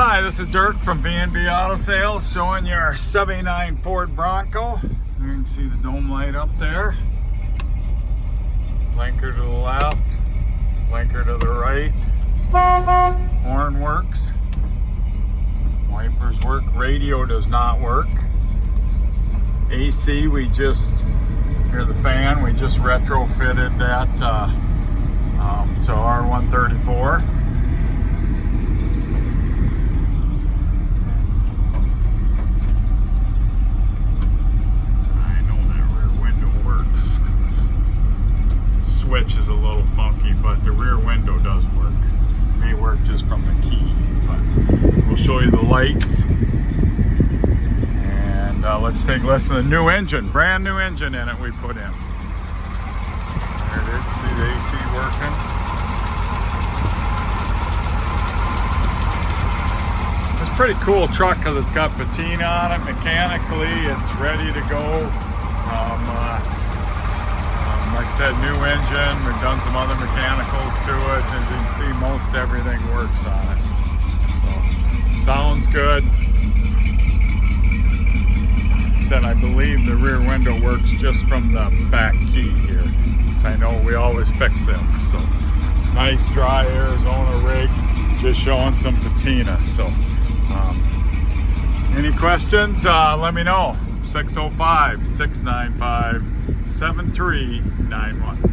Hi, this is Dirk from B&B Auto Sales, showing you our 79 Ford Bronco. You can see the dome light up there. Blinker to the left, blinker to the right. Horn works. Wipers work. Radio does not work. AC, we just, hear the fan, we just retrofitted that to our 134. Switch is a little funky, but the rear window does work. It may work just from the key, but we'll show you the lights. And let's take a listen to the new engine, brand new engine in it we put in. There it is, see the AC working. It's a pretty cool truck because it's got patina on it. Mechanically, it's ready to go. Like I said, new engine, we've done some other mechanicals to it. As you can see, most everything works on it. So, sounds good. Like I said, I believe the rear window works just from the back key here. So I know we always fix them. So, nice dry Arizona rig, just showing some patina. So, any questions, let me know. 605-695-7391.